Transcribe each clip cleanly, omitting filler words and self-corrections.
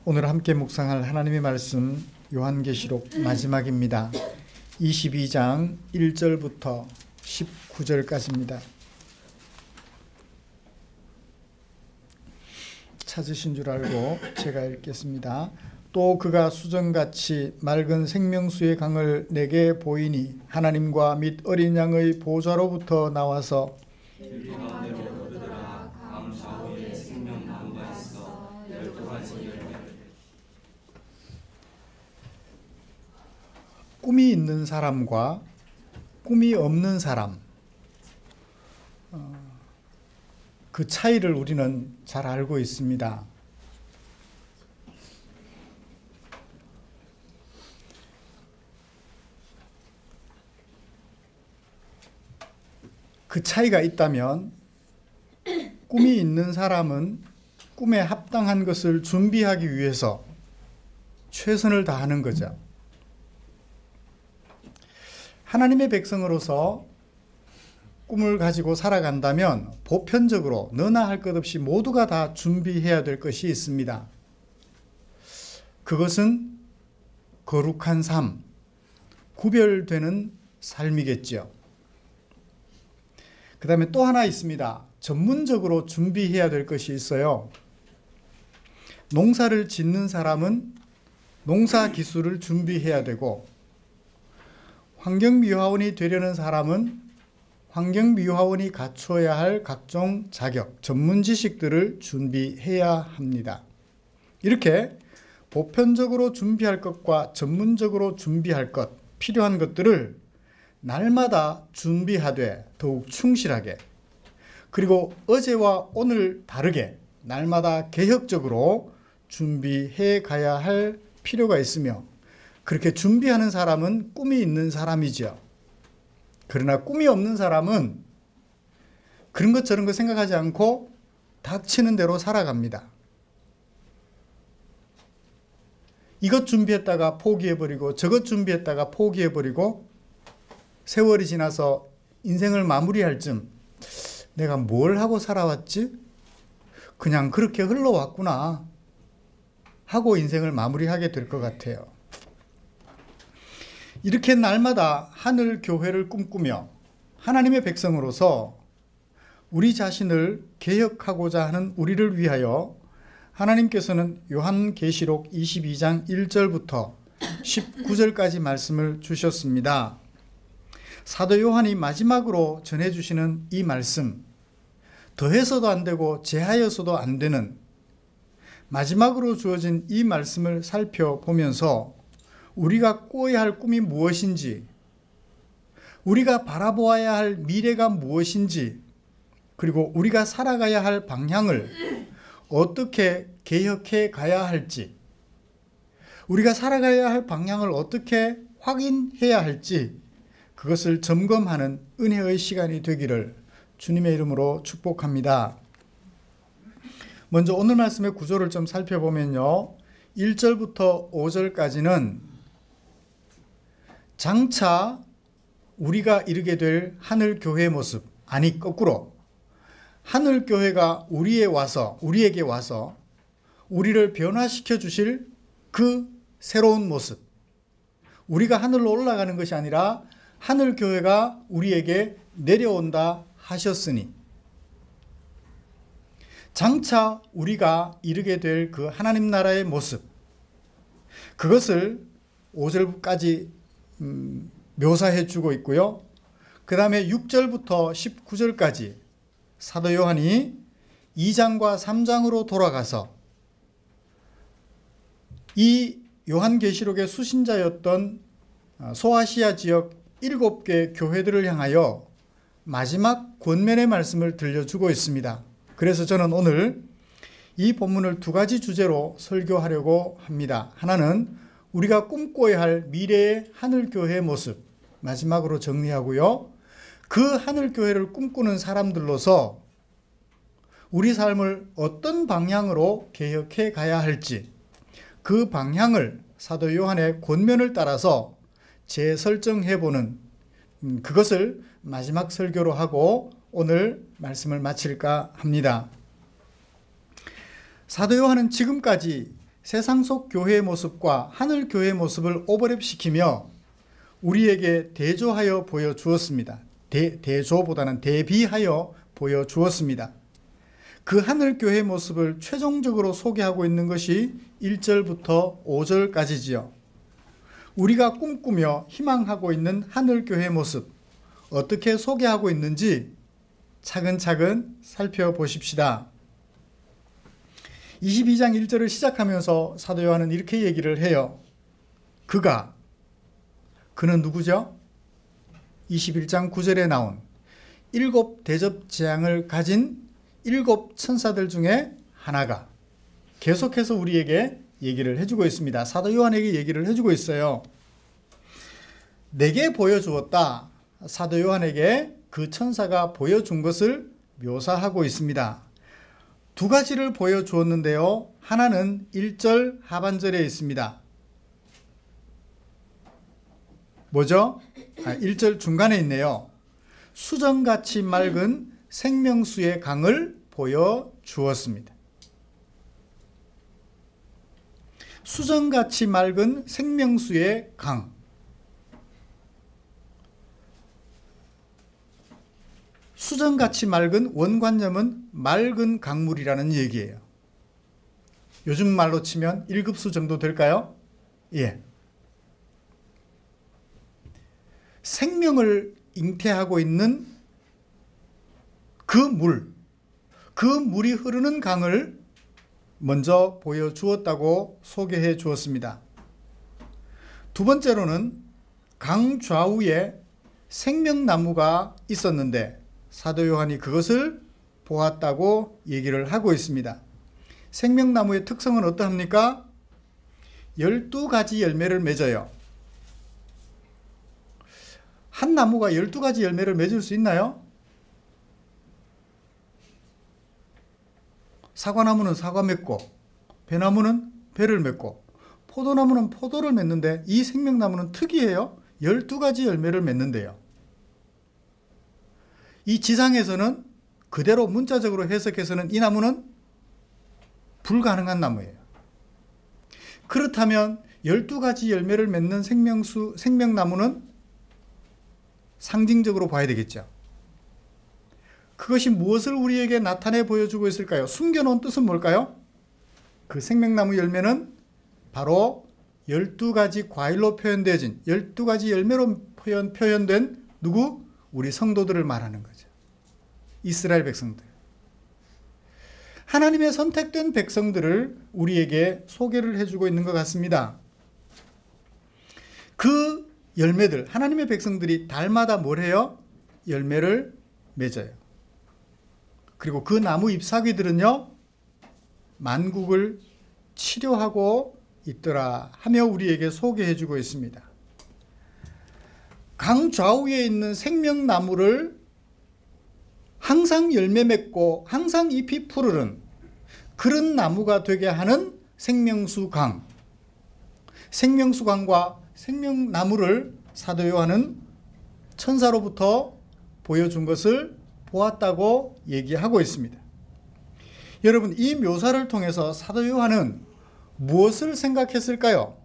오늘 함께 묵상할 하나님의 말씀 요한계시록 마지막입니다. 22장 1절부터 19절까지입니다. 찾으신 줄 알고 제가 읽겠습니다. 또 그가 수정같이 맑은 생명수의 강을 내게 보이니 하나님과 및 어린 양의 보좌로부터 나와서 꿈이 있는 사람과 꿈이 없는 사람, 그 차이를 우리는 잘 알고 있습니다. 그 차이가 있다면 꿈이 있는 사람은 꿈에 합당한 것을 준비하기 위해서 최선을 다하는 거죠. 하나님의 백성으로서 꿈을 가지고 살아간다면 보편적으로 너나 할 것 없이 모두가 다 준비해야 될 것이 있습니다. 그것은 거룩한 삶, 구별되는 삶이겠죠. 그 다음에 또 하나 있습니다. 전문적으로 준비해야 될 것이 있어요. 농사를 짓는 사람은 농사 기술을 준비해야 되고, 환경미화원이 되려는 사람은 환경미화원이 갖춰야 할 각종 자격, 전문 지식들을 준비해야 합니다. 이렇게 보편적으로 준비할 것과 전문적으로 준비할 것, 필요한 것들을 날마다 준비하되 더욱 충실하게, 그리고 어제와 오늘 다르게 날마다 개혁적으로 준비해 가야 할 필요가 있으며, 그렇게 준비하는 사람은 꿈이 있는 사람이죠. 그러나 꿈이 없는 사람은 그런 것 저런 것 생각하지 않고 닥치는 대로 살아갑니다. 이것 준비했다가 포기해버리고 저것 준비했다가 포기해버리고, 세월이 지나서 인생을 마무리할 쯤 내가 뭘 하고 살아왔지? 그냥 그렇게 흘러왔구나 하고 인생을 마무리하게 될 것 같아요. 이렇게 날마다 하늘 교회를 꿈꾸며 하나님의 백성으로서 우리 자신을 개혁하고자 하는 우리를 위하여 하나님께서는 요한계시록 22장 1절부터 19절까지 말씀을 주셨습니다. 사도 요한이 마지막으로 전해주시는 이 말씀, 더해서도 안 되고 제하여서도 안 되는 마지막으로 주어진 이 말씀을 살펴보면서 우리가 꿔야 할 꿈이 무엇인지, 우리가 바라보아야 할 미래가 무엇인지, 그리고 우리가 살아가야 할 방향을 어떻게 개혁해 가야 할지, 우리가 살아가야 할 방향을 어떻게 확인해야 할지, 그것을 점검하는 은혜의 시간이 되기를 주님의 이름으로 축복합니다. 먼저 오늘 말씀의 구조를 좀 살펴보면요, 1절부터 5절까지는 장차 우리가 이르게 될 하늘교회의 모습, 아니 거꾸로 하늘교회가 우리에게 와서 우리를 변화시켜 주실 그 새로운 모습, 우리가 하늘로 올라가는 것이 아니라 하늘교회가 우리에게 내려온다 하셨으니, 장차 우리가 이르게 될 그 하나님 나라의 모습, 그것을 5절까지 묘사해 주고 있고요. 그 다음에 6절부터 19절까지 사도 요한이 2장과 3장으로 돌아가서 이 요한계시록의 수신자였던 소아시아 지역 7개 교회들을 향하여 마지막 권면의 말씀을 들려주고 있습니다. 그래서 저는 오늘 이 본문을 두 가지 주제로 설교하려고 합니다. 하나는 우리가 꿈꿔야 할 미래의 하늘교회의 모습, 마지막으로 정리하고요. 그 하늘교회를 꿈꾸는 사람들로서 우리 삶을 어떤 방향으로 개혁해 가야 할지, 그 방향을 사도 요한의 권면을 따라서 재설정해보는, 그것을 마지막 설교로 하고 오늘 말씀을 마칠까 합니다. 사도 요한은 지금까지 세상 속 교회의 모습과 하늘 교회의 모습을 오버랩시키며 우리에게 대조하여 보여주었습니다. 대조보다는 대비하여 보여주었습니다. 그 하늘 교회의 모습을 최종적으로 소개하고 있는 것이 1절부터 5절까지지요. 우리가 꿈꾸며 희망하고 있는 하늘 교회의 모습, 어떻게 소개하고 있는지 차근차근 살펴보십시다. 22장 1절을 시작하면서 사도 요한은 이렇게 얘기를 해요. 그는 누구죠? 21장 9절에 나온 7 대접 재앙을 가진 7 천사들 중에 하나가 계속해서 우리에게 얘기를 해주고 있습니다. 사도 요한에게 얘기를 해주고 있어요. 내게 보여주었다. 사도 요한에게 그 천사가 보여준 것을 묘사하고 있습니다. 두 가지를 보여주었는데요. 하나는 1절 하반절에 있습니다. 뭐죠? 1절 중간에 있네요. 수정같이 맑은 생명수의 강을 보여주었습니다. 수정같이 맑은 생명수의 강. 수정같이 맑은 원관념은 맑은 강물이라는 얘기예요. 요즘 말로 치면 1급수 정도 될까요? 예. 생명을 잉태하고 있는 그 물이 흐르는 강을 먼저 보여주었다고 소개해 주었습니다. 두 번째로는 강 좌우에 생명나무가 있었는데 사도 요한이 그것을 보았다고 얘기를 하고 있습니다. 생명나무의 특성은 어떠합니까? 12가지 열매를 맺어요. 한 나무가 12가지 열매를 맺을 수 있나요? 사과나무는 사과 맺고, 배나무는 배를 맺고, 포도나무는 포도를 맺는데 이 생명나무는 특이해요. 12가지 열매를 맺는데요. 이 지상에서는 그대로 문자적으로 해석해서는 이 나무는 불가능한 나무예요. 그렇다면 12가지 열매를 맺는 생명나무는 상징적으로 봐야 되겠죠. 그것이 무엇을 우리에게 나타내 보여주고 있을까요? 숨겨놓은 뜻은 뭘까요? 그 생명나무 열매는 바로 12가지 과일로 표현되어진 12가지 열매로 표현된 누구? 우리 성도들을 말하는 거죠. 이스라엘 백성들. 하나님의 선택된 백성들을 우리에게 소개를 해주고 있는 것 같습니다. 그 열매들, 하나님의 백성들이 달마다 뭘 해요? 열매를 맺어요. 그리고 그 나무 잎사귀들은요, 만국을 치료하고 있더라 하며 우리에게 소개해주고 있습니다. 강 좌우에 있는 생명나무를 항상 열매 맺고 항상 잎이 푸르른 그런 나무가 되게 하는 생명수강. 생명수강과 생명나무를 사도 요한은 천사로부터 보여준 것을 보았다고 얘기하고 있습니다. 여러분, 이 묘사를 통해서 사도 요한은 무엇을 생각했을까요?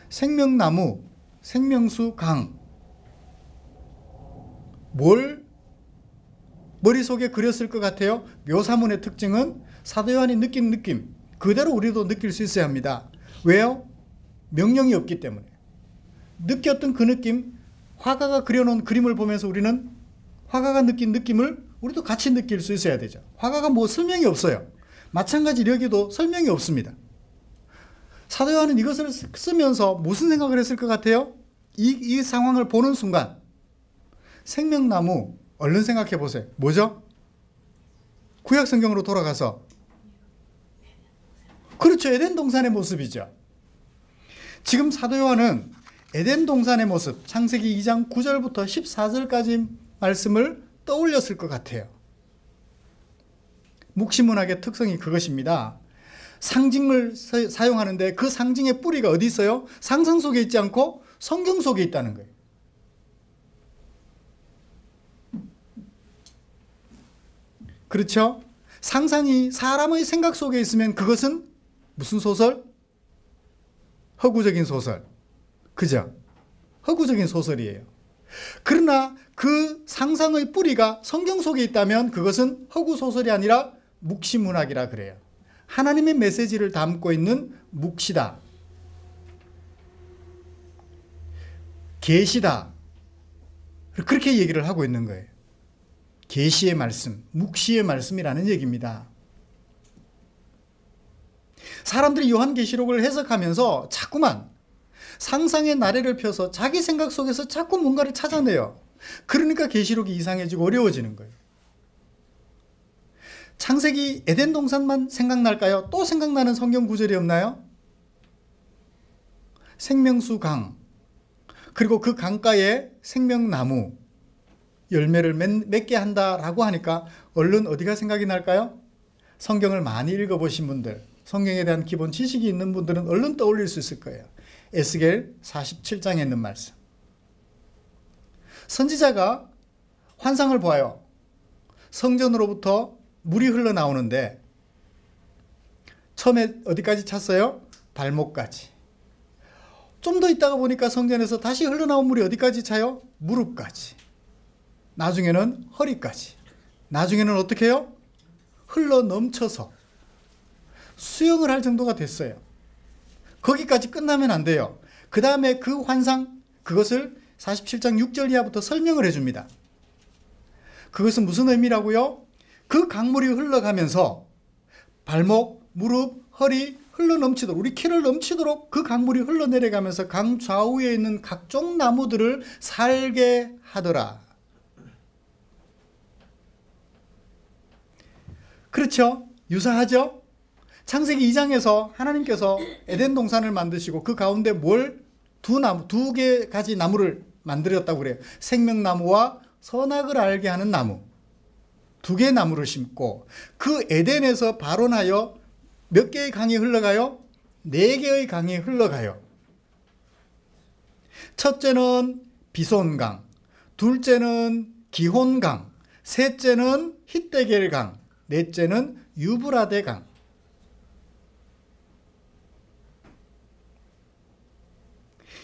생명나무, 생명수강. 뭘 머릿속에 그렸을 것 같아요? 묘사문의 특징은 사도 요한이 느낀 느낌 그대로 우리도 느낄 수 있어야 합니다. 왜요? 명령이 없기 때문에. 느꼈던 그 느낌, 화가가 그려놓은 그림을 보면서 우리는 화가가 느낀 느낌을 우리도 같이 느낄 수 있어야 되죠. 화가가 뭐 설명이 없어요. 마찬가지로 여기도 설명이 없습니다. 사도 요한은 이것을 쓰면서 무슨 생각을 했을 것 같아요? 이 상황을 보는 순간 생명나무 얼른 생각해 보세요. 뭐죠? 구약 성경으로 돌아가서 그렇죠. 에덴 동산의 모습이죠. 지금 사도 요한은 에덴 동산의 모습, 창세기 2장 9절부터 14절까지 말씀을 떠올렸을 것 같아요. 묵시문학의 특성이 그것입니다. 상징을 사용하는데 그 상징의 뿌리가 어디 있어요? 상상 속에 있지 않고 성경 속에 있다는 거예요. 그렇죠? 상상이 사람의 생각 속에 있으면 그것은 무슨 소설? 허구적인 소설. 그죠? 허구적인 소설이에요. 그러나 그 상상의 뿌리가 성경 속에 있다면 그것은 허구 소설이 아니라 묵시문학이라 그래요. 하나님의 메시지를 담고 있는 묵시다. 계시다. 그렇게 얘기를 하고 있는 거예요. 계시의 말씀, 묵시의 말씀이라는 얘기입니다. 사람들이 요한계시록을 해석하면서 자꾸만 상상의 나래를 펴서 자기 생각 속에서 자꾸 뭔가를 찾아내요. 그러니까 계시록이 이상해지고 어려워지는 거예요. 창세기 에덴 동산만 생각날까요? 또 생각나는 성경 구절이 없나요? 생명수 강, 그리고 그 강가에 생명나무, 열매를 맺게 한다라고 하니까 얼른 어디가 생각이 날까요? 성경을 많이 읽어보신 분들, 성경에 대한 기본 지식이 있는 분들은 얼른 떠올릴 수 있을 거예요. 에스겔 47장에 있는 말씀. 선지자가 환상을 보아요. 성전으로부터 물이 흘러나오는데 처음에 어디까지 찼어요? 발목까지. 좀 더 있다가 보니까 성전에서 다시 흘러나온 물이 어디까지 차요? 무릎까지. 나중에는 허리까지. 나중에는 어떻게 해요? 흘러 넘쳐서 수영을 할 정도가 됐어요. 거기까지 끝나면 안 돼요. 그 다음에 그 환상, 그것을 47장 6절 이하부터 설명을 해줍니다. 그것은 무슨 의미라고요? 그 강물이 흘러가면서 발목, 무릎, 허리 흘러넘치도록, 우리 키를 넘치도록 그 강물이 흘러내려가면서 강 좌우에 있는 각종 나무들을 살게 하더라. 그렇죠? 유사하죠? 창세기 2장에서 하나님께서 에덴 동산을 만드시고 그 가운데 두 가지 나무를 만들었다고 그래요. 생명나무와 선악을 알게 하는 나무. 두 개의 나무를 심고 그 에덴에서 발원하여 몇 개의 강이 흘러가요? 4개의 강이 흘러가요. 첫째는 비손강, 둘째는 기혼강, 셋째는 hitdegel강, 넷째는 유브라데강.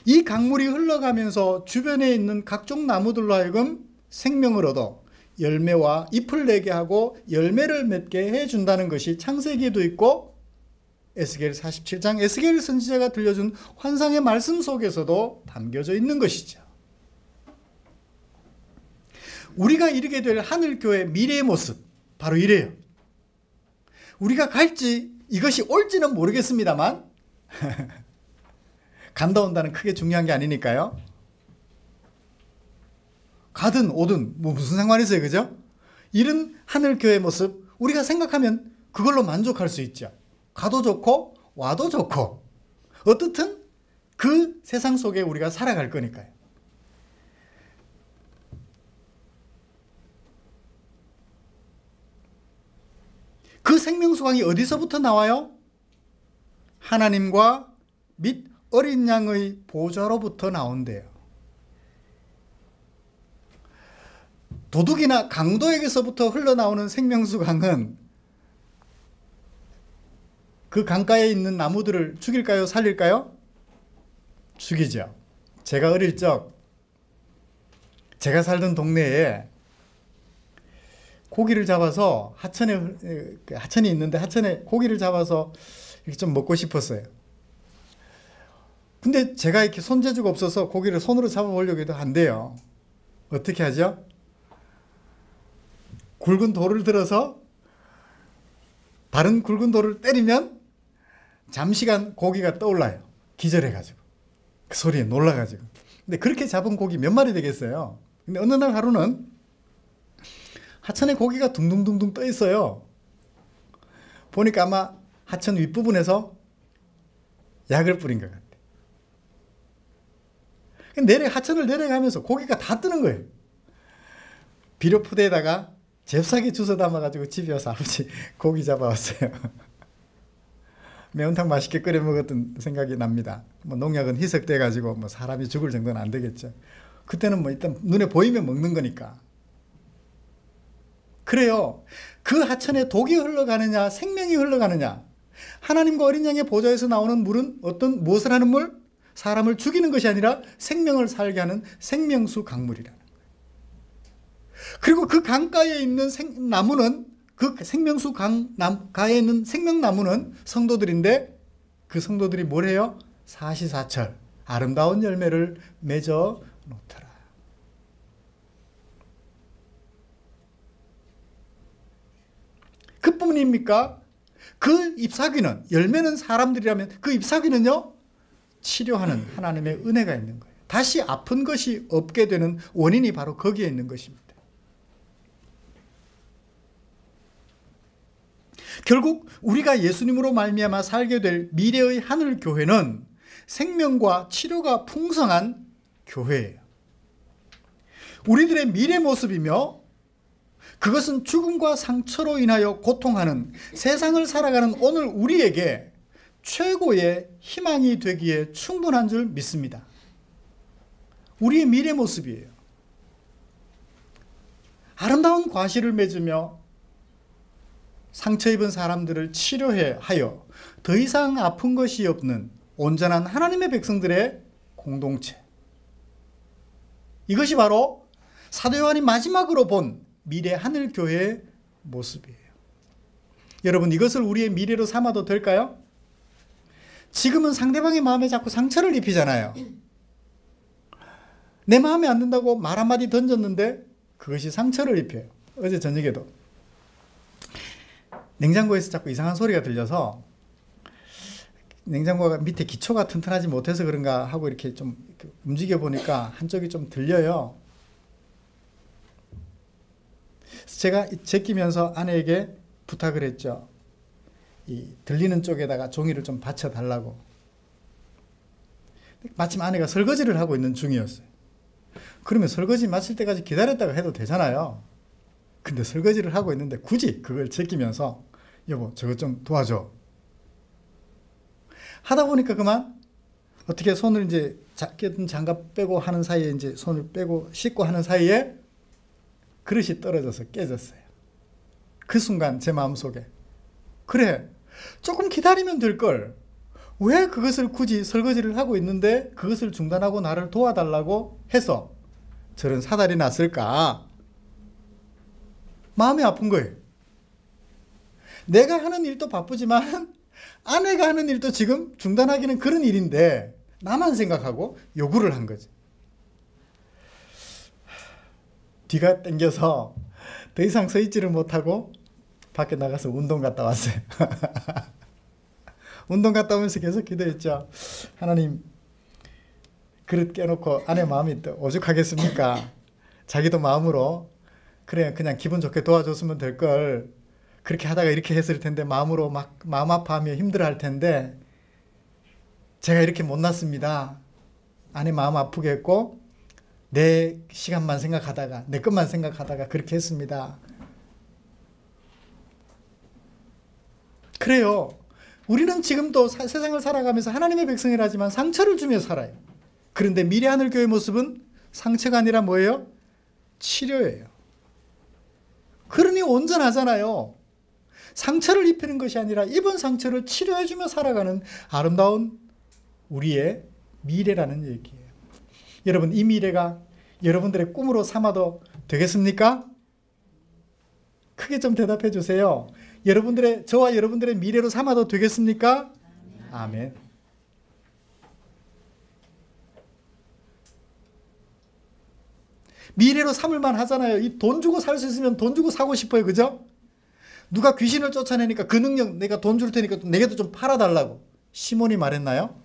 이 강물이 흘러가면서 주변에 있는 각종 나무들로 하여금 생명을 얻어 열매와 잎을 내게 하고 열매를 맺게 해준다는 것이 창세기에도 있고 에스겔 47장 에스겔 선지자가 들려준 환상의 말씀 속에서도 담겨져 있는 것이죠. 우리가 이르게 될 하늘교회 미래의 모습 바로 이래요. 우리가 갈지 이것이 올지는 모르겠습니다만 간다 온다는 크게 중요한 게 아니니까요. 가든 오든 뭐 무슨 상관이 있어요, 그죠? 이런 하늘교회 모습 우리가 생각하면 그걸로 만족할 수 있죠. 가도 좋고 와도 좋고 어떻든 그 세상 속에 우리가 살아갈 거니까요. 그 생명수강이 어디서부터 나와요? 하나님과 및 어린 양의 보좌로부터 나온대요. 도둑이나 강도에게서부터 흘러나오는 생명수강은 그 강가에 있는 나무들을 죽일까요? 살릴까요? 죽이죠. 제가 어릴 적 제가 살던 동네에 고기를 잡아서 하천이 있는데 하천에 고기를 잡아서 이렇게 좀 먹고 싶었어요. 근데 제가 이렇게 손재주가 없어서 고기를 손으로 잡아보려고 해도 안 돼요. 어떻게 하죠? 굵은 돌을 들어서 다른 굵은 돌을 때리면 잠시간 고기가 떠올라요. 기절해가지고. 그 소리에 놀라가지고. 근데 그렇게 잡은 고기 몇 마리 되겠어요? 근데 어느 날 하루는 하천에 고기가 둥둥둥둥 떠 있어요. 보니까 아마 하천 윗부분에서 약을 뿌린 것 같아요. 하천을 내려가면서 고기가 다 뜨는 거예요. 비료푸대에다가 잽싸게 주워 담아가지고 집에 와서 아버지 고기 잡아왔어요. 매운탕 맛있게 끓여 먹었던 생각이 납니다. 뭐 농약은 희석돼가지고 뭐 사람이 죽을 정도는 안 되겠죠. 그때는 뭐 일단 눈에 보이면 먹는 거니까. 그래요. 그 하천에 독이 흘러가느냐 생명이 흘러가느냐. 하나님과 어린 양의 보좌에서 나오는 물은 무엇을 하는 물? 사람을 죽이는 것이 아니라 생명을 살게 하는 생명수 강물이라는 거예요. 그리고 그 강가에 있는 나무는, 그 생명수 강가에 있는 생명나무는 성도들인데, 그 성도들이 뭘 해요? 사시사철 아름다운 열매를 맺어 놓더라. 그뿐입니까? 그 잎사귀는, 열매는 사람들이라면 그 잎사귀는요, 치료하는 하나님의 은혜가 있는 거예요. 다시 아픈 것이 없게 되는 원인이 바로 거기에 있는 것입니다. 결국 우리가 예수님으로 말미암아 살게 될 미래의 하늘교회는 생명과 치료가 풍성한 교회예요. 우리들의 미래 모습이며, 그것은 죽음과 상처로 인하여 고통하는 세상을 살아가는 오늘 우리에게 최고의 희망이 되기에 충분한 줄 믿습니다. 우리의 미래 모습이에요. 아름다운 과실을 맺으며 상처 입은 사람들을 치료하여 더 이상 아픈 것이 없는 온전한 하나님의 백성들의 공동체. 이것이 바로 사도 요한이 마지막으로 본 미래 하늘교회의 모습이에요. 여러분, 이것을 우리의 미래로 삼아도 될까요? 지금은 상대방의 마음에 자꾸 상처를 입히잖아요. 내 마음에 안 든다고 말 한마디 던졌는데 그것이 상처를 입혀요. 어제 저녁에도 냉장고에서 자꾸 이상한 소리가 들려서, 냉장고가 밑에 기초가 튼튼하지 못해서 그런가 하고 이렇게 좀 움직여 보니까 한쪽이 좀 들려요. 제가 제끼면서 아내에게 부탁을 했죠. 이 들리는 쪽에다가 종이를 좀 받쳐달라고. 마침 아내가 설거지를 하고 있는 중이었어요. 그러면 설거지 마칠 때까지 기다렸다가 해도 되잖아요. 근데 설거지를 하고 있는데 굳이 그걸 제끼면서, 여보 저거 좀 도와줘 하다 보니까 그만 어떻게 손을 이제 껴든 장갑 빼고 하는 사이에, 이제 손을 빼고 씻고 하는 사이에 그릇이 떨어져서 깨졌어요. 그 순간 제 마음속에, 그래 조금 기다리면 될걸, 왜 그것을 굳이 설거지를 하고 있는데 그것을 중단하고 나를 도와달라고 해서 저런 사달이 났을까? 마음이 아픈 거예요. 내가 하는 일도 바쁘지만 아내가 하는 일도 지금 중단하기는 그런 일인데 나만 생각하고 요구를 한 거지. 뒤가 땡겨서 더 이상 서 있지를 못하고 밖에 나가서 운동 갔다 왔어요. 운동 갔다 오면서 계속 기도했죠. 하나님, 그릇 깨놓고 아내 마음이 또 오죽하겠습니까? 자기도 마음으로 그래 그냥 기분 좋게 도와줬으면 될걸, 그렇게 하다가 이렇게 했을 텐데 마음으로 막 마음 아파하며 힘들어할 텐데 제가 이렇게 못났습니다. 아내 마음 아프게 했고 내 시간만 생각하다가, 내 것만 생각하다가 그렇게 했습니다. 그래요. 우리는 지금도 세상을 살아가면서 하나님의 백성이라지만 상처를 주며 살아요. 그런데 미래 하늘교회 모습은 상처가 아니라 뭐예요? 치료예요. 그러니 온전하잖아요. 상처를 입히는 것이 아니라 입은 상처를 치료해주며 살아가는 아름다운 우리의 미래라는 얘기예요. 여러분, 이 미래가 여러분들의 꿈으로 삼아도 되겠습니까? 크게 좀 대답해 주세요. 저와 여러분들의 미래로 삼아도 되겠습니까? 아멘. 미래로 삼을만 하잖아요. 이 돈 주고 살 수 있으면 돈 주고 사고 싶어요. 그죠? 누가 귀신을 쫓아내니까 그 능력 내가 돈 줄 테니까 내게도 좀 팔아달라고 시몬이 말했나요?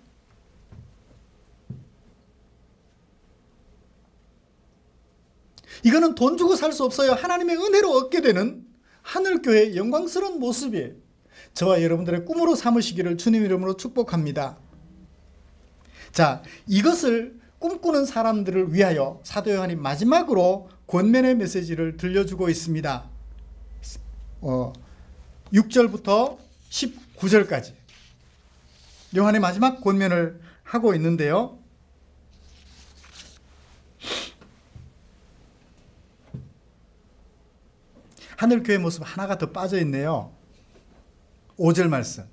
이거는 돈 주고 살 수 없어요. 하나님의 은혜로 얻게 되는 하늘교회의 영광스러운 모습이에요. 저와 여러분들의 꿈으로 삼으시기를 주님 이름으로 축복합니다. 자, 이것을 꿈꾸는 사람들을 위하여 사도 요한이 마지막으로 권면의 메시지를 들려주고 있습니다. 6절부터 19절까지 요한의 마지막 권면을 하고 있는데요. 하늘교회 모습 하나가 더 빠져 있네요. 5절 말씀.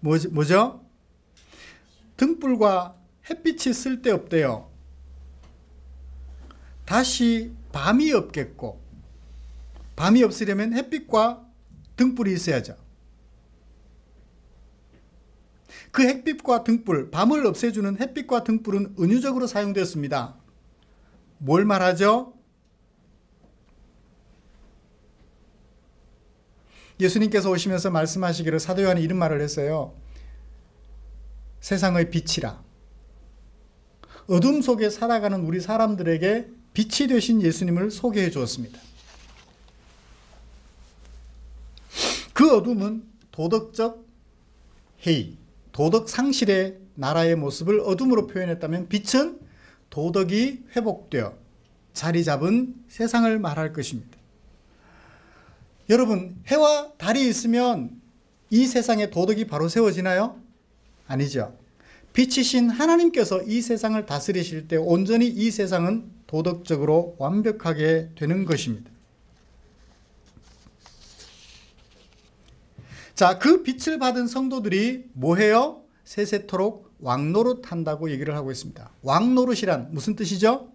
뭐죠? 등불과 햇빛이 쓸데없대요. 다시 밤이 없겠고, 밤이 없으려면 햇빛과 등불이 있어야죠. 그 햇빛과 등불, 밤을 없애주는 햇빛과 등불은 은유적으로 사용되었습니다. 뭘 말하죠? 예수님께서 오시면서 말씀하시기를 사도 요한이 이런 말을 했어요. 세상의 빛이라. 어둠 속에 살아가는 우리 사람들에게 빛이 되신 예수님을 소개해 주었습니다. 그 어둠은 도덕적 해이, 도덕 상실의 나라의 모습을 어둠으로 표현했다면, 빛은 도덕이 회복되어 자리 잡은 세상을 말할 것입니다. 여러분, 해와 달이 있으면 이 세상에 도덕이 바로 세워지나요? 아니죠. 빛이신 하나님께서 이 세상을 다스리실 때 온전히 이 세상은 도덕적으로 완벽하게 되는 것입니다. 자, 그 빛을 받은 성도들이 뭐해요? 세세토록 왕노릇한다고 얘기를 하고 있습니다. 왕노릇이란 무슨 뜻이죠?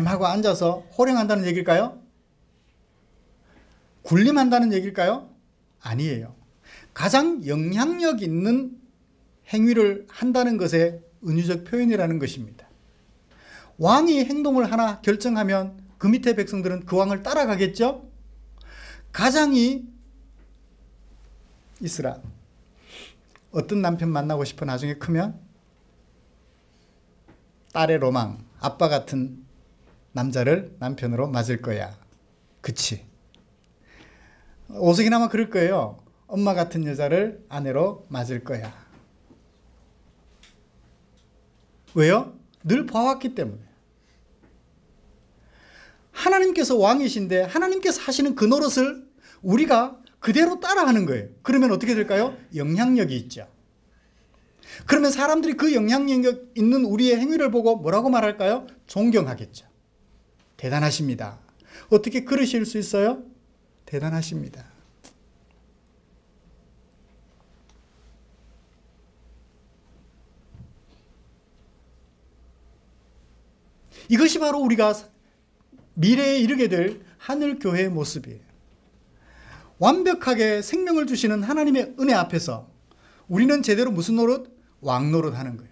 하고 앉아서 호령한다는 얘기일까요? 군림한다는 얘기일까요? 아니에요. 가장 영향력 있는 행위를 한다는 것의 은유적 표현이라는 것입니다. 왕이 행동을 하나 결정하면 그 밑에 백성들은 그 왕을 따라가겠죠? 가장이 있으라. 어떤 남편 만나고 싶어 나중에 크면? 딸의 로망, 아빠 같은 남자를 남편으로 맞을 거야. 그치? 오석이나마 그럴 거예요. 엄마 같은 여자를 아내로 맞을 거야. 왜요? 늘 봐왔기 때문에. 하나님께서 왕이신데 하나님께서 하시는 그 노릇을 우리가 그대로 따라하는 거예요. 그러면 어떻게 될까요? 영향력이 있죠. 그러면 사람들이 그 영향력 있는 우리의 행위를 보고 뭐라고 말할까요? 존경하겠죠. 대단하십니다. 어떻게 그러실 수 있어요? 대단하십니다. 이것이 바로 우리가 미래에 이르게 될 하늘교회의 모습이에요. 완벽하게 생명을 주시는 하나님의 은혜 앞에서 우리는 제대로 무슨 노릇? 왕노릇 하는 거예요.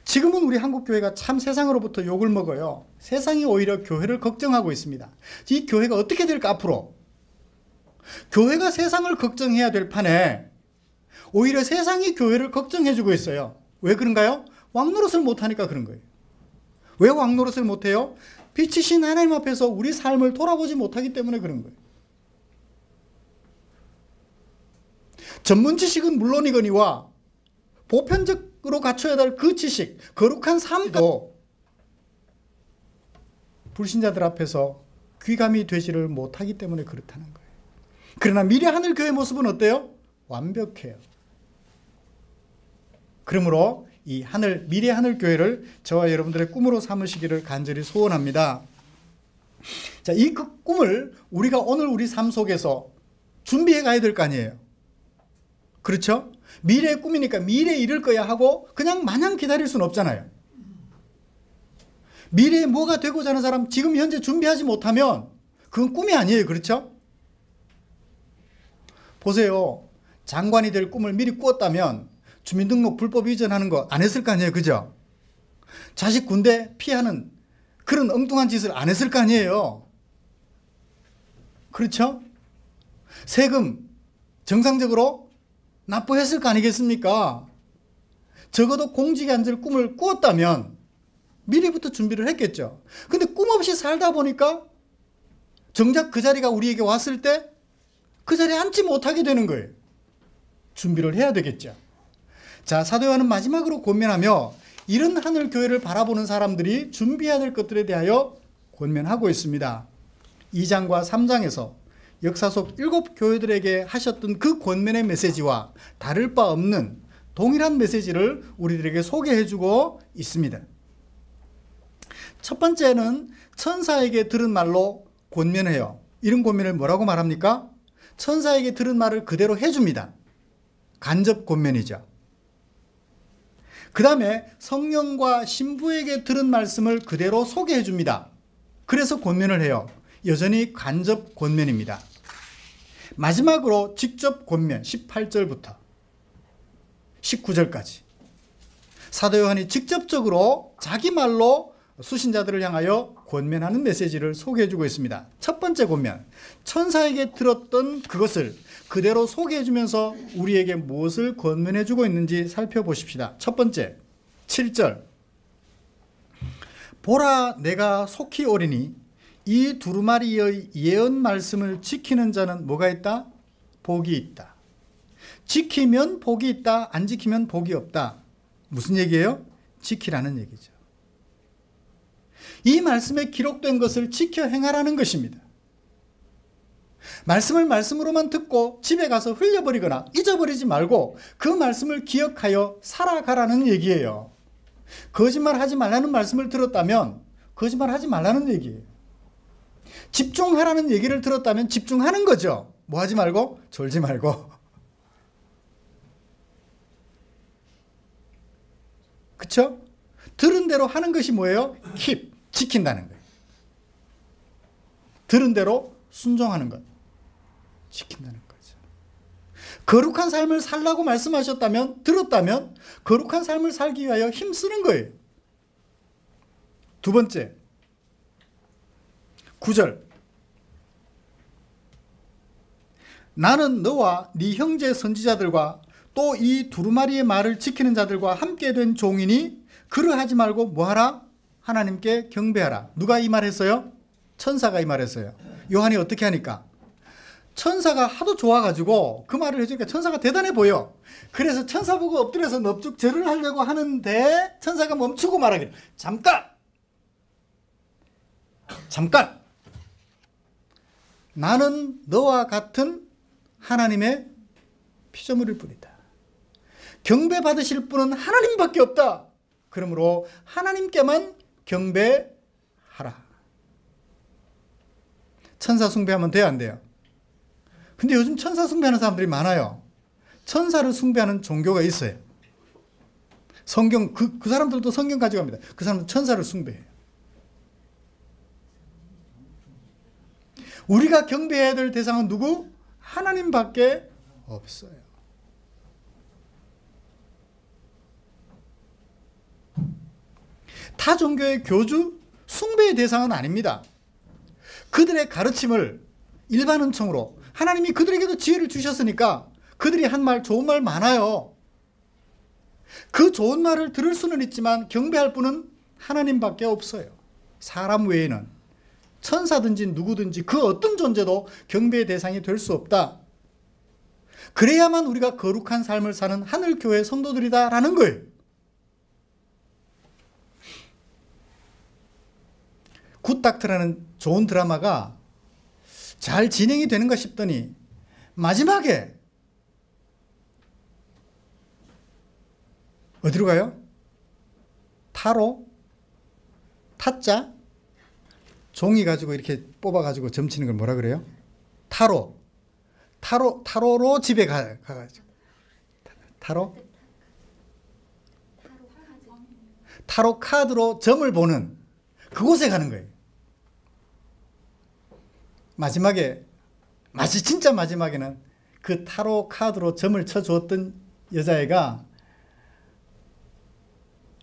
지금은 우리 한국교회가 참 세상으로부터 욕을 먹어요. 세상이 오히려 교회를 걱정하고 있습니다. 이 교회가 어떻게 될까 앞으로? 교회가 세상을 걱정해야 될 판에 오히려 세상이 교회를 걱정해주고 있어요. 왜 그런가요? 왕노릇을 못하니까 그런 거예요. 왜 왕노릇을 못해요? 빛이신 하나님 앞에서 우리 삶을 돌아보지 못하기 때문에 그런 거예요. 전문 지식은 물론이거니와 보편적으로 갖춰야 될 그 지식, 거룩한 삶도 불신자들 앞에서 귀감이 되지를 못하기 때문에 그렇다는 거예요. 그러나 미래 하늘교회의 모습은 어때요? 완벽해요. 그러므로 이 미래 하늘교회를 저와 여러분들의 꿈으로 삼으시기를 간절히 소원합니다. 자, 이 그 꿈을 우리가 오늘 우리 삶 속에서 준비해 가야 될 거 아니에요. 그렇죠? 미래의 꿈이니까 미래에 이룰 거야 하고 그냥 마냥 기다릴 수는 없잖아요. 미래에 뭐가 되고자 하는 사람 지금 현재 준비하지 못하면 그건 꿈이 아니에요. 그렇죠? 보세요. 장관이 될 꿈을 미리 꾸었다면 주민등록 불법 이전하는 거 안 했을 거 아니에요. 그죠? 자식 군대 피하는 그런 엉뚱한 짓을 안 했을 거 아니에요. 그렇죠? 세금 정상적으로 납부했을 거 아니겠습니까? 적어도 공직에 앉을 꿈을 꾸었다면 미리부터 준비를 했겠죠. 근데 꿈 없이 살다 보니까 정작 그 자리가 우리에게 왔을 때 그 자리에 앉지 못하게 되는 거예요. 준비를 해야 되겠죠. 자, 사도 요한은 마지막으로 권면하며 이런 하늘교회를 바라보는 사람들이 준비해야 될 것들에 대하여 권면하고 있습니다. 2장과 3장에서 역사 속 7교회들에게 하셨던 그 권면의 메시지와 다를 바 없는 동일한 메시지를 우리들에게 소개해주고 있습니다. 첫 번째는 천사에게 들은 말로 권면해요. 이런 권면을 뭐라고 말합니까? 천사에게 들은 말을 그대로 해줍니다. 간접 권면이죠. 그 다음에 성령과 신부에게 들은 말씀을 그대로 소개해 줍니다. 그래서 권면을 해요. 여전히 간접 권면입니다. 마지막으로 직접 권면 18절부터 19절까지 사도 요한이 직접적으로 자기 말로 수신자들을 향하여 권면하는 메시지를 소개해 주고 있습니다. 첫 번째 권면, 천사에게 들었던 그것을 그대로 소개해 주면서 우리에게 무엇을 권면해 주고 있는지 살펴보십시다. 첫 번째, 7절. 보라, 내가 속히 오리니 이 두루마리의 예언 말씀을 지키는 자는 뭐가 있다? 복이 있다. 지키면 복이 있다. 안 지키면 복이 없다. 무슨 얘기예요? 지키라는 얘기죠. 이 말씀에 기록된 것을 지켜 행하라는 것입니다. 말씀을 말씀으로만 듣고 집에 가서 흘려버리거나 잊어버리지 말고 그 말씀을 기억하여 살아가라는 얘기예요. 거짓말하지 말라는 말씀을 들었다면 거짓말하지 말라는 얘기예요. 집중하라는 얘기를 들었다면 집중하는 거죠. 뭐 하지 말고? 졸지 말고. 그렇죠? 들은 대로 하는 것이 뭐예요? keep, 지킨다는 거예요. 들은 대로 순종하는 것, 지킨다는 거죠. 거룩한 삶을 살라고 말씀하셨다면, 들었다면 거룩한 삶을 살기 위하여 힘쓰는 거예요. 두 번째, 9절. 나는 너와 네 형제 선지자들과 또 이 두루마리의 말을 지키는 자들과 함께 된 종이니 그러하지 말고 뭐하라? 하나님께 경배하라. 누가 이 말했어요? 천사가 이 말했어요. 요한이 어떻게 하니까? 천사가 하도 좋아가지고 그 말을 해주니까 천사가 대단해 보여. 그래서 천사 보고 엎드려서 넙죽 절을 하려고 하는데 천사가 멈추고 말하기를 잠깐 나는 너와 같은 하나님의 피조물일 뿐이다. 경배 받으실 분은 하나님밖에 없다. 그러므로 하나님께만 경배하라. 천사 숭배하면 돼요, 안 돼요? 근데 요즘 천사 숭배하는 사람들이 많아요. 천사를 숭배하는 종교가 있어요. 성경, 그 사람들도 성경 가져갑니다. 그 사람들 천사를 숭배해요. 우리가 경배해야 될 대상은 누구? 하나님밖에 없어요. 타 종교의 교주, 숭배의 대상은 아닙니다. 그들의 가르침을 일반 은총으로 하나님이 그들에게도 지혜를 주셨으니까 그들이 한 말, 좋은 말 많아요. 그 좋은 말을 들을 수는 있지만 경배할 분은 하나님밖에 없어요. 사람 외에는 천사든지 누구든지 그 어떤 존재도 경배의 대상이 될 수 없다. 그래야만 우리가 거룩한 삶을 사는 하늘교회 성도들이다라는 거예요. 굿닥터라는 좋은 드라마가 잘 진행이 되는가 싶더니 마지막에 어디로 가요? 타로? 타짜? 종이 가지고 이렇게 뽑아가지고 점치는 걸 뭐라 그래요? 타로로 집에 가가지고. 타로 카드로 점을 보는 그곳에 가는 거예요. 진짜 마지막에는 그 타로 카드로 점을 쳐주었던 여자애가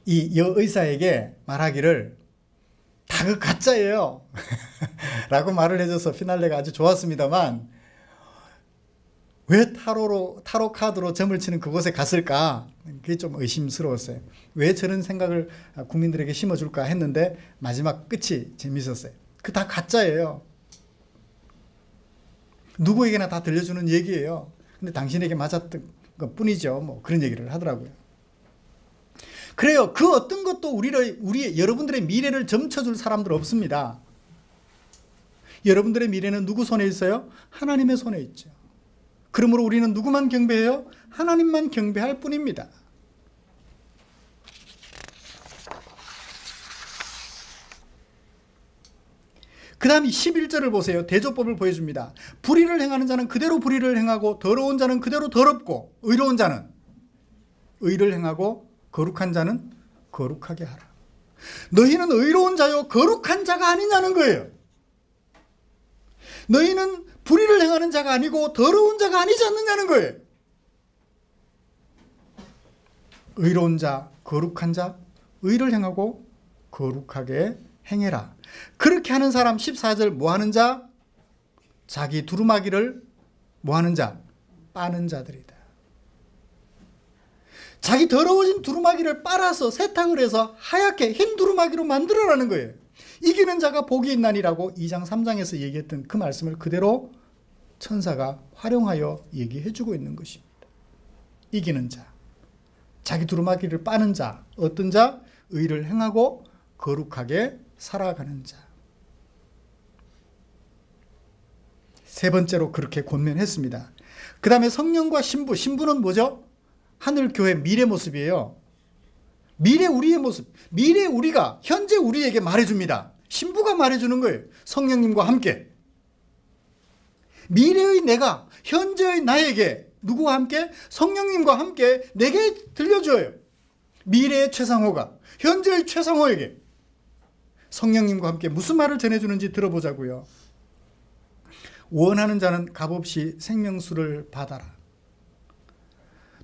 이 여의사에게 말하기를 다 그 가짜예요 라고 말을 해줘서 피날레가 아주 좋았습니다만 왜 타로 카드로 점을 치는 그곳에 갔을까? 그게 좀 의심스러웠어요. 왜 저런 생각을 국민들에게 심어줄까 했는데 마지막 끝이 재밌었어요. 그 다 가짜예요. 누구에게나 다 들려주는 얘기예요. 근데 당신에게 맞았던 것 뿐이죠. 뭐 그런 얘기를 하더라고요. 그래요. 그 어떤 것도 여러분들의 미래를 점쳐줄 사람들 없습니다. 여러분들의 미래는 누구 손에 있어요? 하나님의 손에 있죠. 그러므로 우리는 누구만 경배해요? 하나님만 경배할 뿐입니다. 그 다음 11절을 보세요. 대조법을 보여줍니다. 불의를 행하는 자는 그대로 불의를 행하고 더러운 자는 그대로 더럽고 의로운 자는 의를 행하고 거룩한 자는 거룩하게 하라. 너희는 의로운 자요 거룩한 자가 아니냐는 거예요. 너희는 불의를 행하는 자가 아니고 더러운 자가 아니지 않느냐는 거예요. 의로운 자, 거룩한 자, 의를 행하고 거룩하게 행해라. 그렇게 하는 사람 14절 뭐 하는 자? 자기 두루마기를 뭐 하는 자? 빠는 자들이다. 자기 더러워진 두루마기를 빨아서 세탁을 해서 하얗게 흰 두루마기로 만들어라는 거예요. 이기는 자가 복이 있나니라고 2장 3장에서 얘기했던 그 말씀을 그대로 천사가 활용하여 얘기해 주고 있는 것입니다. 이기는 자, 자기 두루마기를 빠는 자, 어떤 자? 의를 행하고 거룩하게 살아가는 자. 세 번째로 그렇게 권면했습니다. 그 다음에 성령과 신부, 신부는 뭐죠? 하늘교회 미래 모습이에요. 미래 우리의 모습, 미래 우리가 현재 우리에게 말해줍니다. 신부가 말해주는 거예요. 성령님과 함께. 미래의 내가 현재의 나에게 누구와 함께? 성령님과 함께 내게 들려줘요. 미래의 최상호가 현재의 최상호에게 성령님과 함께 무슨 말을 전해주는지 들어보자고요. 원하는 자는 값없이 생명수를 받아라.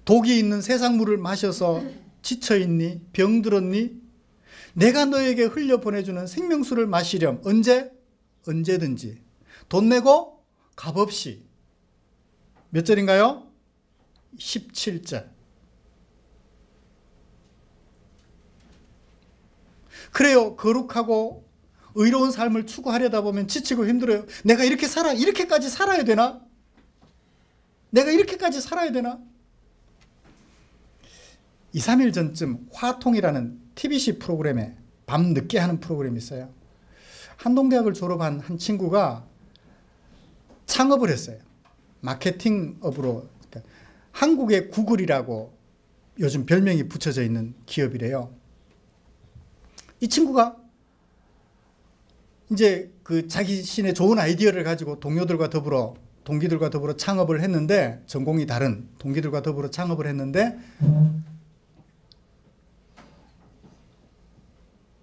독이 있는 세상 물을 마셔서 지쳐있니? 병들었니? 내가 너에게 흘려보내주는 생명수를 마시렴. 언제? 언제든지. 돈 내고 값없이. 몇 절인가요? 17절. 그래요. 거룩하고 의로운 삶을 추구하려다 보면 지치고 힘들어요. 내가 이렇게 이렇게까지 살아야 되나? 내가 이렇게까지 살아야 되나? 2, 3일 전쯤 화통이라는 TBC 프로그램에 밤 늦게 하는 프로그램이 있어요. 한동대학을 졸업한 한 친구가 창업을 했어요. 마케팅업으로. 그러니까 한국의 구글이라고 요즘 별명이 붙여져 있는 기업이래요. 이 친구가 이제 그 자신의 좋은 아이디어를 가지고 동기들과 더불어 창업을 했는데, 전공이 다른 동기들과 더불어 창업을 했는데,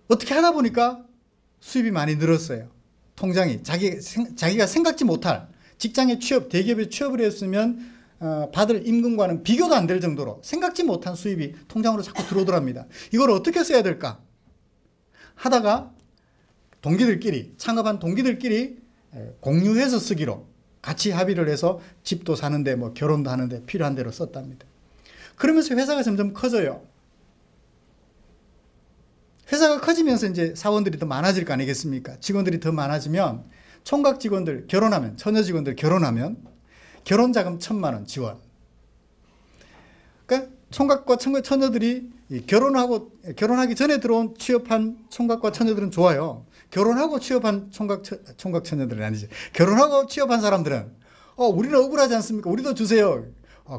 어떻게 하다 보니까 수입이 많이 늘었어요. 통장이 자기가 생각지 못할 직장에 대기업에 취업을 했으면 받을 임금과는 비교도 안 될 정도로 생각지 못한 수입이 통장으로 자꾸 들어오더랍니다. 이걸 어떻게 써야 될까 하다가 창업한 동기들끼리 공유해서 쓰기로 같이 합의를 해서 집도 사는데 뭐 결혼도 하는데 필요한 대로 썼답니다. 그러면서 회사가 점점 커져요. 회사가 커지면서 이제 사원들이 더 많아질 거 아니겠습니까? 직원들이 더 많아지면 총각 직원들 결혼하면, 처녀 직원들 결혼하면 결혼자금 1,000만 원 지원. 그러니까 총각과 처녀들이 결혼하기 전에 취업한 총각과 처녀들은 좋아요. 결혼하고 취업한 총각 처녀들은 아니지. 결혼하고 취업한 사람들은 우리는 억울하지 않습니까? 우리도 주세요.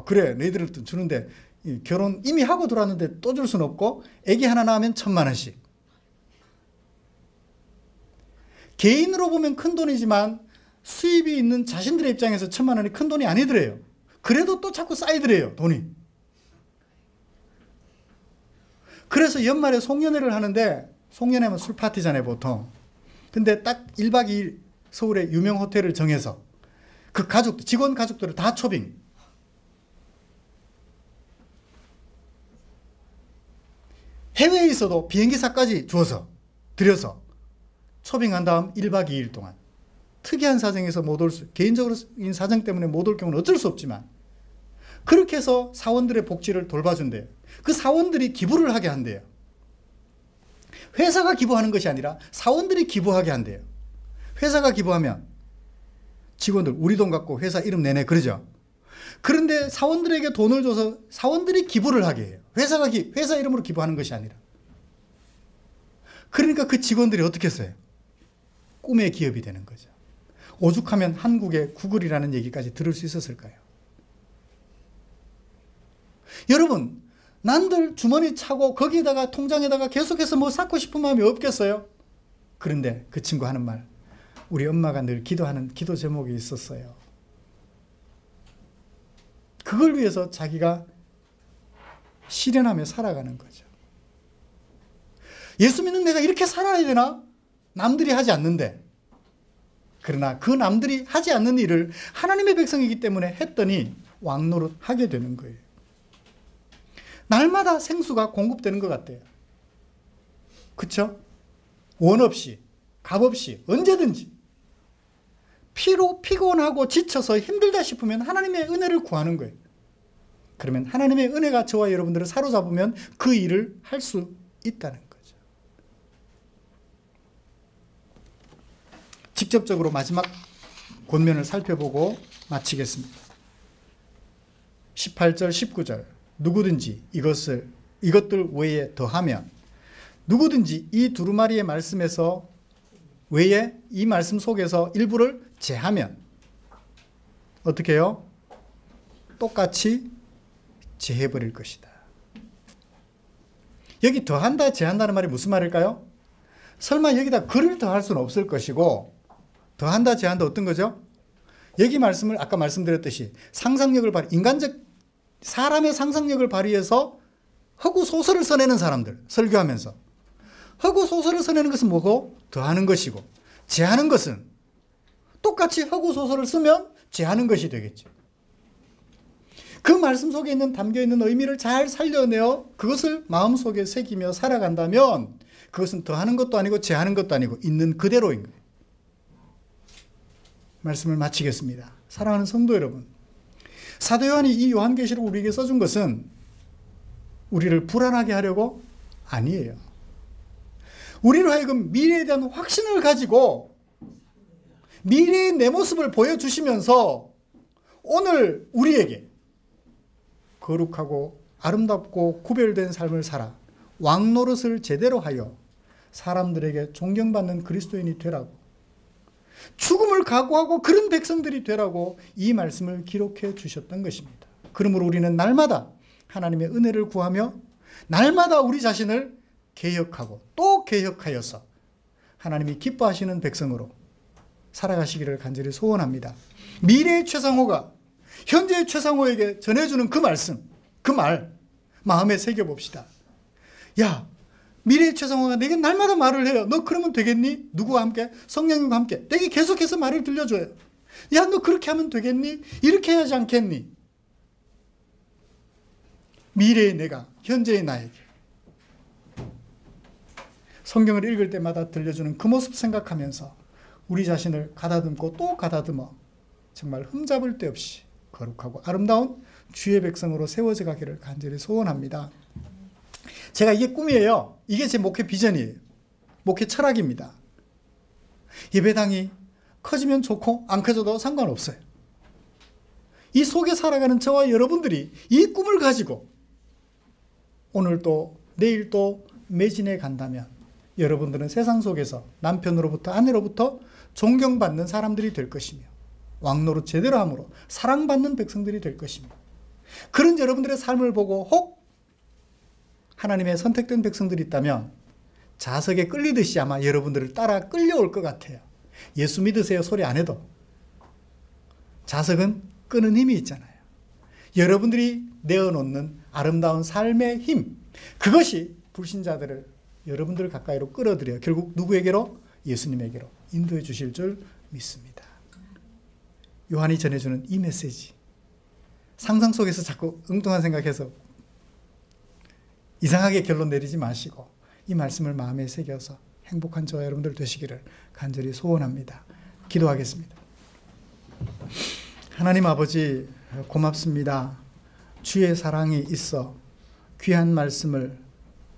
그래, 너희들은 주는데 결혼 이미 하고 들어왔는데 또 줄 수는 없고, 애기 하나 낳으면 1,000만 원씩. 개인으로 보면 큰 돈이지만 수입이 있는 자신들의 입장에서 1,000만 원이 큰 돈이 아니더래요. 그래도 또 자꾸 쌓이더래요, 돈이. 그래서 연말에 송년회를 하는데, 송년회면 술 파티잖아요, 보통. 근데 딱 1박 2일 서울의 유명 호텔을 정해서 그 직원 가족들을 다 초빙. 해외에 있어도 비행기사까지 들여서 초빙한 다음 1박 2일 동안 특이한 사정에서 개인적인 사정 때문에 못 올 경우는 어쩔 수 없지만 그렇게 해서 사원들의 복지를 돌봐준대요. 그 사원들이 기부를 하게 한대요. 회사가 기부하는 것이 아니라 사원들이 기부하게 한대요. 회사가 기부하면 직원들 우리 돈 갖고 회사 이름 내네 그러죠. 그런데 사원들에게 돈을 줘서 사원들이 기부를 하게 해요. 회사 이름으로 기부하는 것이 아니라. 그러니까 그 직원들이 어떻게 했어요? 꿈의 기업이 되는 거죠. 오죽하면 한국의 구글이라는 얘기까지 들을 수 있었을까요? 여러분, 난들 주머니 차고 거기에다가 통장에다가 계속해서 뭐 쌓고 싶은 마음이 없겠어요? 그런데 그 친구 하는 말, 우리 엄마가 늘 기도하는 기도 제목이 있었어요. 그걸 위해서 자기가 실현하며 살아가는 거죠. 예수 믿는 내가 이렇게 살아야 되나? 남들이 하지 않는데. 그러나 그 남들이 하지 않는 일을 하나님의 백성이기 때문에 했더니 왕노릇 하게 되는 거예요. 날마다 생수가 공급되는 것 같아요. 그렇죠? 원 없이, 값 없이 언제든지 피곤하고 지쳐서 힘들다 싶으면 하나님의 은혜를 구하는 거예요. 그러면 하나님의 은혜가 저와 여러분들을 사로잡으면 그 일을 할 수 있다는 거죠. 직접적으로 마지막 권면을 살펴보고 마치겠습니다. 18절, 19절. 누구든지 이것들 외에 더하면, 누구든지 이 두루마리의 말씀에서 외에 이 말씀 속에서 일부를 제하면 어떻게 해요? 똑같이 제해버릴 것이다. 여기 더한다, 제한다는 말이 무슨 말일까요? 설마 여기다 글을 더할 수는 없을 것이고, 더한다, 제한다 어떤 거죠? 여기 말씀을 아까 말씀드렸듯이 상상력을 사람의 상상력을 발휘해서 허구 소설을 써내는 사람들, 설교하면서 허구 소설을 써내는 것은 뭐고? 더하는 것이고, 제하는 것은 똑같이 허구 소설을 쓰면 제하는 것이 되겠죠. 그 말씀 속에 담겨있는 의미를 잘 살려내어 그것을 마음속에 새기며 살아간다면 그것은 더하는 것도 아니고 제하는 것도 아니고 있는 그대로인 거예요. 말씀을 마치겠습니다. 사랑하는 성도 여러분, 사도 요한이 이 요한계시록 우리에게 써준 것은 우리를 불안하게 하려고 아니에요. 우리로 하여금 미래에 대한 확신을 가지고 미래의 내 모습을 보여주시면서 오늘 우리에게 거룩하고 아름답고 구별된 삶을 살아 왕노릇을 제대로 하여 사람들에게 존경받는 그리스도인이 되라고, 죽음을 각오하고 그런 백성들이 되라고 이 말씀을 기록해 주셨던 것입니다. 그러므로 우리는 날마다 하나님의 은혜를 구하며 날마다 우리 자신을 개혁하고 또 개혁하여서 하나님이 기뻐하시는 백성으로 살아가시기를 간절히 소원합니다. 미래의 최상호가 현재의 최상호에게 전해주는 그 말씀, 그 말 마음에 새겨봅시다. 야, 미래의 최상호가 내게 날마다 말을 해요. 너 그러면 되겠니? 누구와 함께? 성령님과 함께. 내게 계속해서 말을 들려줘요. 야, 너 그렇게 하면 되겠니? 이렇게 해야지 않겠니? 미래의 내가 현재의 나에게 성경을 읽을 때마다 들려주는 그 모습 생각하면서 우리 자신을 가다듬고 또 가다듬어 정말 흠잡을 데 없이 거룩하고 아름다운 주의 백성으로 세워져 가기를 간절히 소원합니다. 제가 이게 꿈이에요. 이게 제 목회 비전이에요. 목회 철학입니다. 예배당이 커지면 좋고 안 커져도 상관없어요. 이 속에 살아가는 저와 여러분들이 이 꿈을 가지고 오늘도 내일도 매진해 간다면 여러분들은 세상 속에서 남편으로부터 아내로부터 존경받는 사람들이 될 것이며 왕노릇 제대로 함으로 사랑받는 백성들이 될 것입니다. 그런 여러분들의 삶을 보고 혹 하나님의 선택된 백성들이 있다면 자석에 끌리듯이 아마 여러분들을 따라 끌려올 것 같아요. 예수 믿으세요 소리 안 해도 자석은 끄는 힘이 있잖아요. 여러분들이 내어놓는 아름다운 삶의 힘, 그것이 불신자들을 여러분들 가까이로 끌어들여 결국 누구에게로? 예수님에게로 인도해 주실 줄 믿습니다. 요한이 전해주는 이 메시지, 상상 속에서 자꾸 엉뚱한 생각해서 이상하게 결론 내리지 마시고 이 말씀을 마음에 새겨서 행복한 저와 여러분들 되시기를 간절히 소원합니다. 기도하겠습니다. 하나님 아버지 고맙습니다. 주의 사랑이 있어 귀한 말씀을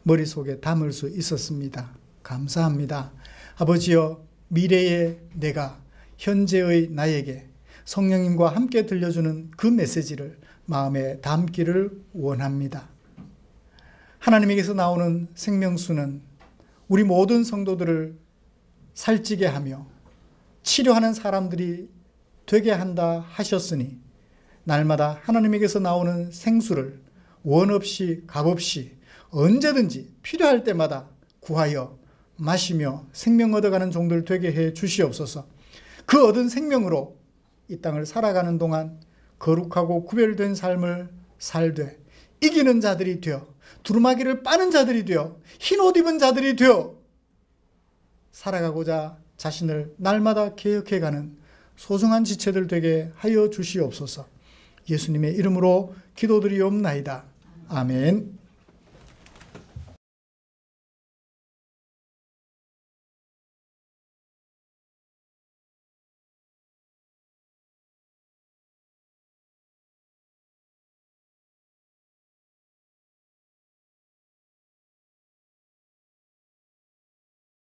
머릿속에 담을 수 있었습니다. 감사합니다. 아버지여, 미래의 내가 현재의 나에게 성령님과 함께 들려주는 그 메시지를 마음에 담기를 원합니다. 하나님에게서 나오는 생명수는 우리 모든 성도들을 살찌게 하며 치료하는 사람들이 되게 한다 하셨으니 날마다 하나님에게서 나오는 생수를 원 없이 값 없이 언제든지 필요할 때마다 구하여 마시며 생명 얻어가는 종들 되게 해 주시옵소서. 그 얻은 생명으로 이 땅을 살아가는 동안 거룩하고 구별된 삶을 살되 이기는 자들이 되어 두루마기를 빠는 자들이 되어 흰 옷 입은 자들이 되어 살아가고자 자신을 날마다 개혁해가는 소중한 지체들 되게 하여 주시옵소서. 예수님의 이름으로 기도드리옵나이다. 아멘.